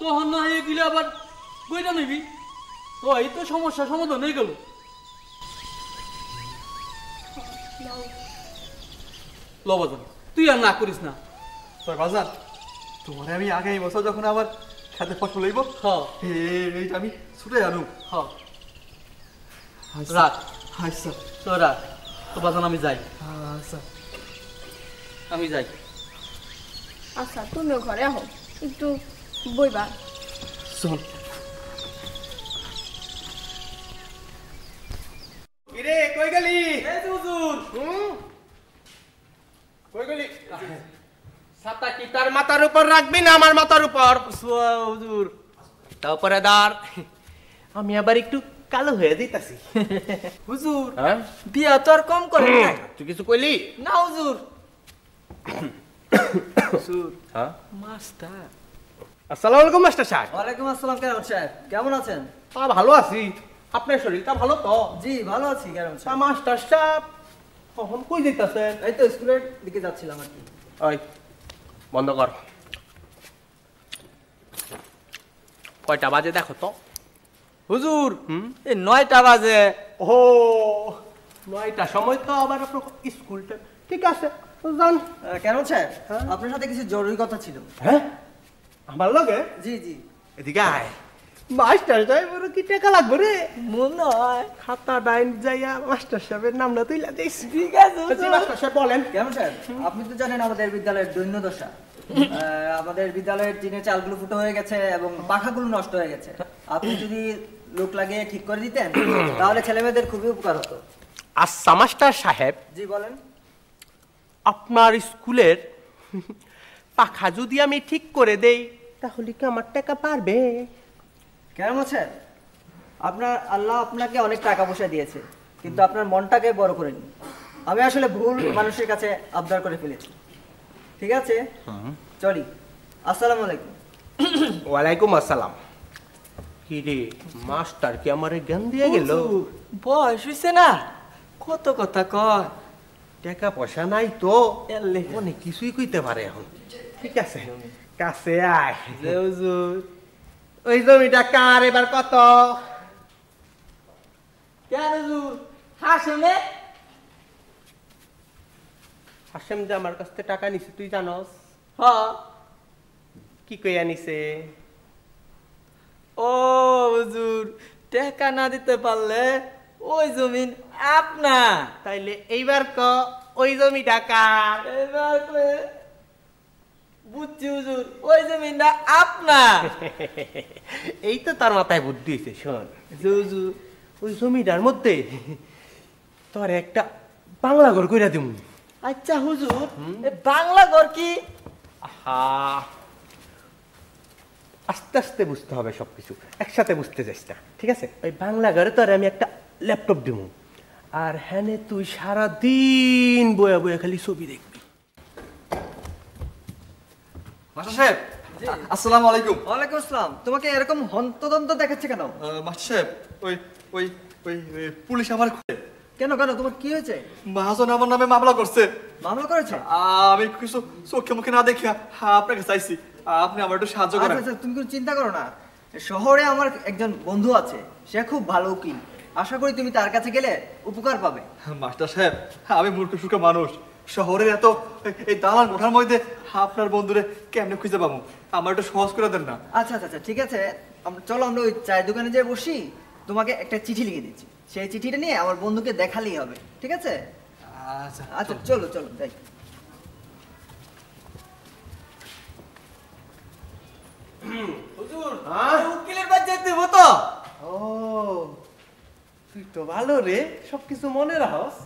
তখন না হয়ে গেলে আবার বইটা নিবি তো এই তো সমস্যা সমাধান হয়ে গেল। ল বাজান তুই আর না করিস না। তোর বাজার তোমার আমি আগামী বছর যখন আবার খেতে ফসল লইব এইটা আমি ছুটে আনু। রাখ আচ্ছা তো রাখ তো বাজান আমি যাই। আচ্ছা আমি যাই। আচ্ছা তুমিও ঘরে আহো একটু বইবা। চল। কিরে কই গেলি? এই যে হুজুর। কই গেলি? ছাতা কি তার মাথার উপর রাখবি না আমার মাথার উপর? হুজুর তারপরে দাঁড় আমি আবার একটু কালো হয়ে দিতেছি। হুজুর হ্যাঁ বিয়া তো আর কম করে না। তুই কিছু কইলি? না হুজুর। হুজুর হ্যাঁ মাস্টার। আসসালামু আলাইকুম মাস্টার সাহেব। ওয়ালাইকুম আসসালাম কেরামত সাহেব, কেমন আছেন? ভালো আছি। আপনার শরীরটা ভালো তো? জি ভালো আছি কেরামত সাহেব। মাস্টার সাহেব কখন কই যাইতাছেন? এই তো স্কুলের দিকে যাচ্ছিলাম আর কি। ওই বন্ধ কর। কয়টা বাজে দেখো তো? হুজুর এই 9টা বাজে। ও 9টা সময় তো আবার আপনার স্কুলটা ঠিক আছে যান। কেরামত সাহেব আপনার সাথে কিছু জরুরি কথা ছিল। হ্যাঁ আমার লগে? জি জি। এদিকে আয়। মাস্টার সাহেব ওর কি টাকা লাগবে রে? মনে হয় খাতা ডাইন যাইয়া মাস্টার সাহেবের নামটা তুইলা দিস। ঠিক আছে হুজুর। মাস্টার সাহেব বলেন। কেরামত সাহেব আপনি তো জানেন আমাদের বিদ্যালয়ের দৈন্যদশা। আমাদের বিদ্যালয়ের টিনের চালগুলো ফুটো হয়ে গেছে এবং পাখাগুলো নষ্ট হয়ে গেছে। আপনি যদি লোক লাগিয়ে ঠিক করে দিতেন তাহলে ছেলেমেয়েদের খুবই উপকার হতো। আচ্ছা মাস্টার সাহেব জি বলেন। আপনার স্কুলের পাখা যদি আমি ঠিক করে দেই তাহলে কি আমার টাকা পারবে? কেরামত সাহেব আপনার আল্লাহ আপনাকে অনেক টাকা পয়সা দিয়েছে কিন্তু আপনার মনটাকে বড় করেনি। আমি আসলে ভুল মানুষের কাছে আবদার করে ফেলেছি। ঠিক আছে চলি। আসসালামু আলাইকুম। ওয়ালাইকুম আসসালাম। কি রে মাস্টার কি আমারে জ্ঞান দিয়ে গেল? বয়স হইছে না কত কথা কয়। টাকা পয়সা নাই তো এলে অনেক কিছুই কইতে পারে এখন। ঠিক আছে কাছে আয়। যে হুজুর ওই জমিটা কার এবার কত? কেন হুজুর হাসেনে? হাসেম যে আমার কাছ থেকে টাকা নিছে তুই জানস? হ্যাঁ। কি কইয়া নিছে? ও হুজুর টাকা না দিতে পারলে ওই জমিন আপনার। তাইলে এইবার ক ওই জমিটা কার? এবার কয়ে বুঝছি হুজুর ওই জমিনটা আপনার। এই তো তার মাথায় বুদ্ধি হয়েছে। শোন যে হুজুর ওই জমিটার মধ্যে তোর একটা বাংলা ঘর কইরা দিমু। আচ্ছা হুজুর এ বাংলা ঘর কি? আহা আস্তে আস্তে বুঝতে হবে সবকিছু, একসাথে বুঝতে যাস না। ঠিক আছে ওই বাংলা ঘরে তোর আমি একটা ল্যাপটপ দিমু আর হ্যাঁ তুই সারাদিন বয়া বয়া খালি ছবি দেখবি। মাস্টার সাহেব আসসালামু আলাইকুম। ওয়ালাইকুম আসসালাম। তোমাকে এরকম হন্তদন্ত দেখাচ্ছে কেন? মাস্টার সাহেব ওই ওই ওই পুলিশ আমার কেন কেন তোমার কি হয়েছে? মহাজন আমার নামে মামলা করছে। মামলা করেছে? আমি কিছু চোখে মুখে না দেখিয়া আপনাকে চাইছি, আপনি আমার একটু সাহায্য করেন। আচ্ছা তুমি কোনো চিন্তা করো না। শহরে আমার একজন বন্ধু আছে, সে খুব ভালো উকিল। আশা করি তুমি তার কাছে গেলে উপকার পাবে। মাস্টার সাহেব আমি মূর্খ সুখে মানুষ, শহরের এত এই দালান কোঠার মধ্যে আপনার বন্ধুরে কেমনে খুঁজে পাবো? আমার একটু সহজ করে দেন না। আচ্ছা আচ্ছা আচ্ছা ঠিক আছে, চলো আমরা ওই চায়ের দোকানে যেয়ে বসি। তোমাকে একটা চিঠি লিখে দিচ্ছি, সেই চিঠিটা নিয়ে আমার বন্ধুকে দেখালেই হবে। ঠিক আছে? আচ্ছা আচ্ছা চলো চলো যাই। হুজুর উকিলের বাড়ি যেতে হবো তো? ও তুই তো ভালো রে, সবকিছু মনে রাখস,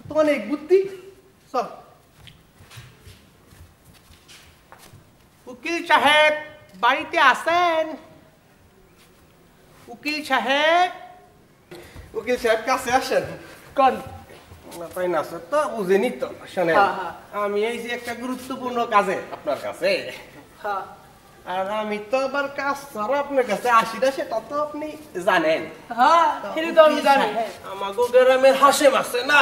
তো অনেক বুদ্ধি। চল। উকিল সাহেব বাড়িতে আছেন? উকিল সাহেব, উকিল সাহেব কাছে আসেন। কোন তাই না স্যার তো বুঝেনি তো। শোনেন আমি এই যে একটা গুরুত্বপূর্ণ কাজে আপনার কাছে, আর আমি তো আবার কাজ ছাড়া আপনার কাছে আসি না, সেটা তো আপনি জানেন। হ্যাঁ এটা তো আমি জানি। আমাগো গ্রামের হাসেম আছে না,